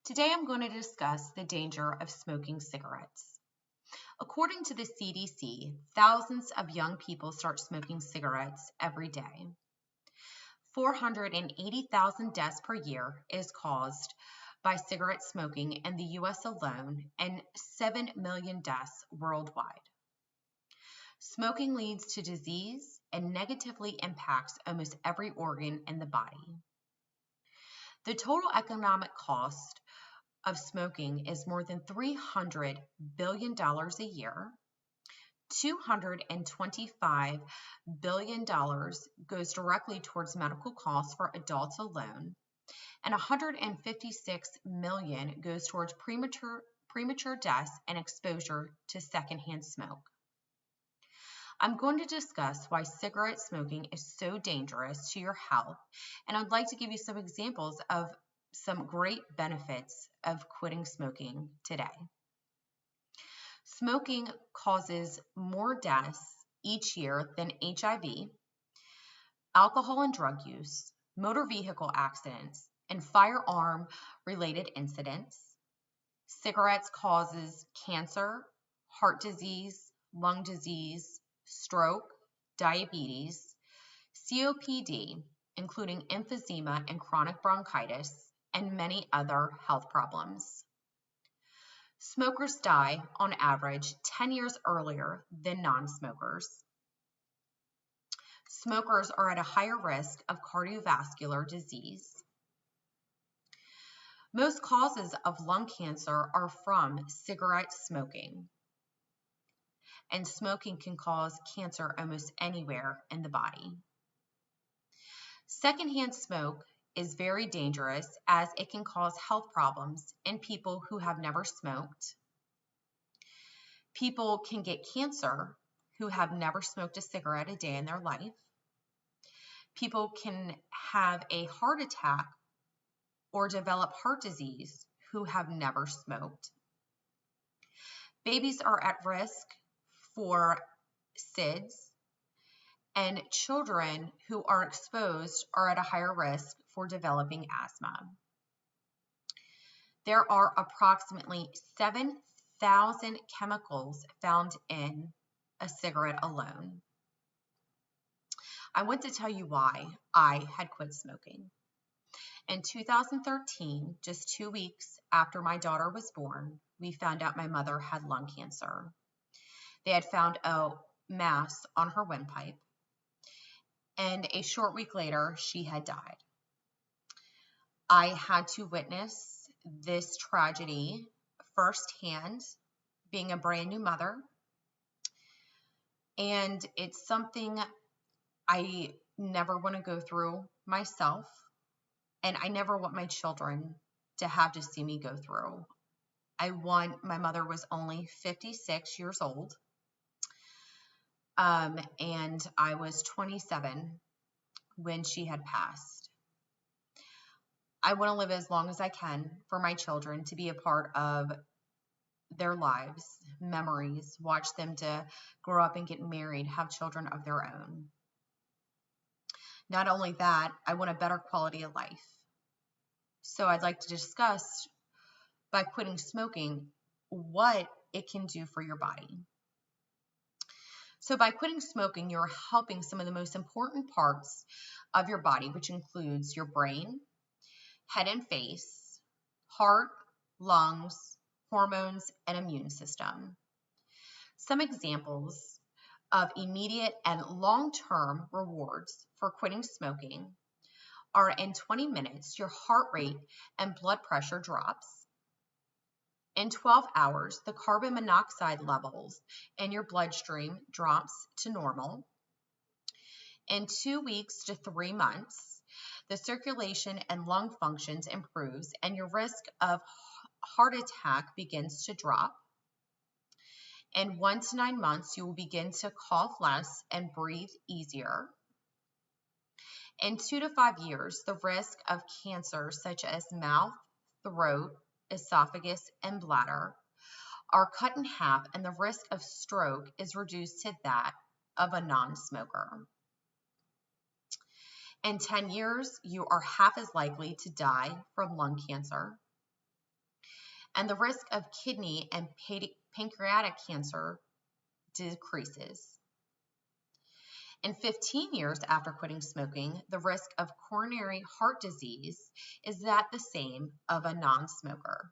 Today I'm going to discuss the danger of smoking cigarettes. According to the CDC, thousands of young people start smoking cigarettes every day. 480,000 deaths per year is caused by cigarette smoking in the US alone, and 7 million deaths worldwide. Smoking leads to disease and negatively impacts almost every organ in the body. The total economic cost of smoking is more than $300 billion a year. $225 billion goes directly towards medical costs for adults alone, and $156 million goes towards premature deaths and exposure to secondhand smoke. I'm going to discuss why cigarette smoking is so dangerous to your health, and I'd like to give you some examples of some great benefits of quitting smoking today. Smoking causes more deaths each year than HIV, alcohol and drug use, motor vehicle accidents, and firearm-related incidents. Cigarettes causes cancer, heart disease, lung disease, stroke, diabetes, COPD, including emphysema and chronic bronchitis, and many other health problems. Smokers die, on average, 10 years earlier than non-smokers. Smokers are at a higher risk of cardiovascular disease. Most causes of lung cancer are from cigarette smoking, and smoking can cause cancer almost anywhere in the body. Secondhand smoke is very dangerous as it can cause health problems in people who have never smoked. People can get cancer who have never smoked a cigarette a day in their life. People can have a heart attack or develop heart disease who have never smoked. Babies are at risk for SIDS, and children who are exposed are at a higher risk for developing asthma. There are approximately 7,000 chemicals found in a cigarette alone. I want to tell you why I had quit smoking. In 2013, just 2 weeks after my daughter was born, we found out my mother had lung cancer. They had found a mass on her windpipe, and a short week later, she had died. I had to witness this tragedy firsthand, being a brand new mother, and it's something I never want to go through myself, and I never want my children to have to see me go through. My mother was only 56 years old, and I was 27 when she had passed. I want to live as long as I can for my children, to be a part of their lives, memories, watch them to grow up and get married, have children of their own. Not only that, I want a better quality of life. So I'd like to discuss, by quitting smoking, what it can do for your body. So by quitting smoking, you're helping some of the most important parts of your body, which includes your brain, head and face, heart, lungs, hormones, and immune system. Some examples of immediate and long-term rewards for quitting smoking are: in 20 minutes, your heart rate and blood pressure drops. In 12 hours, the carbon monoxide levels in your bloodstream drops to normal. In 2 weeks to 3 months, the circulation and lung functions improves, and your risk of heart attack begins to drop. In 1 to 9 months, you will begin to cough less and breathe easier. In 2 to 5 years, the risk of cancer such as mouth, throat, esophagus, and bladder are cut in half, and the risk of stroke is reduced to that of a non-smoker. In 10 years, you are half as likely to die from lung cancer. and the risk of kidney and pancreatic cancer decreases. In 15 years after quitting smoking, the risk of coronary heart disease is that the same of a non-smoker.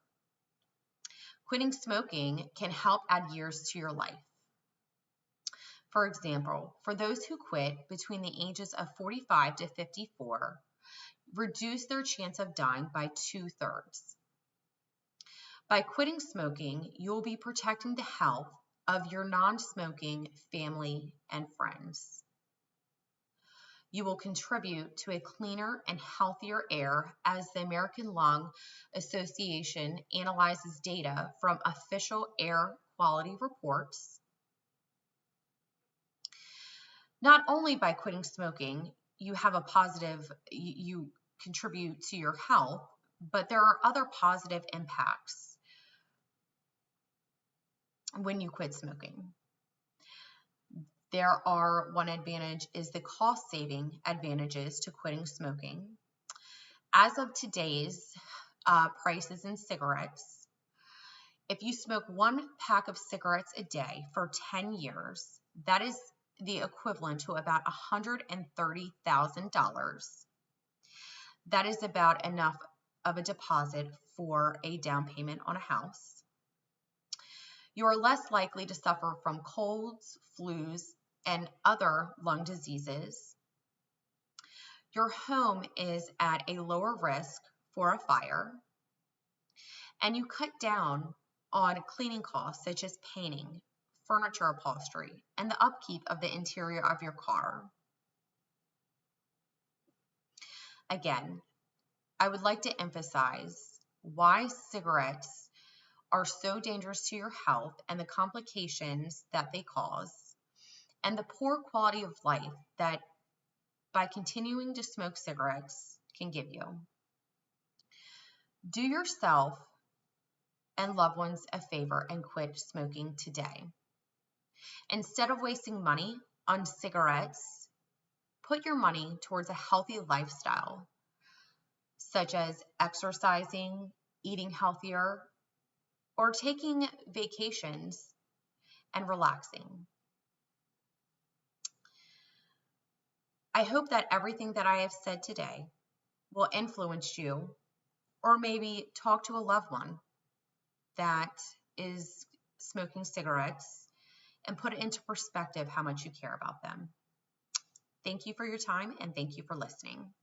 Quitting smoking can help add years to your life. For example, for those who quit between the ages of 45 to 54, reduce their chance of dying by 2/3. By quitting smoking, you will be protecting the health of your non-smoking family and friends. You will contribute to a cleaner and healthier air as the American Lung Association analyzes data from official air quality reports. Not only by quitting smoking, you contribute to your health, but there are other positive impacts when you quit smoking. One advantage is the cost saving advantages to quitting smoking. As of today's prices in cigarettes, if you smoke 1 pack of cigarettes a day for 10 years, that is the equivalent to about $130,000. That is about enough of a deposit for a down payment on a house. You are less likely to suffer from colds, flus, and other lung diseases. Your home is at a lower risk for a fire, and you cut down on cleaning costs such as painting, furniture upholstery, and the upkeep of the interior of your car. Again, I would like to emphasize why cigarettes are so dangerous to your health and the complications that they cause, and the poor quality of life that by continuing to smoke cigarettes can give you. Do yourself and loved ones a favor and quit smoking today. Instead of wasting money on cigarettes, put your money towards a healthy lifestyle, such as exercising, eating healthier, or taking vacations and relaxing. I hope that everything that I have said today will influence you, or maybe talk to a loved one that is smoking cigarettes and put it into perspective how much you care about them. Thank you for your time, and thank you for listening.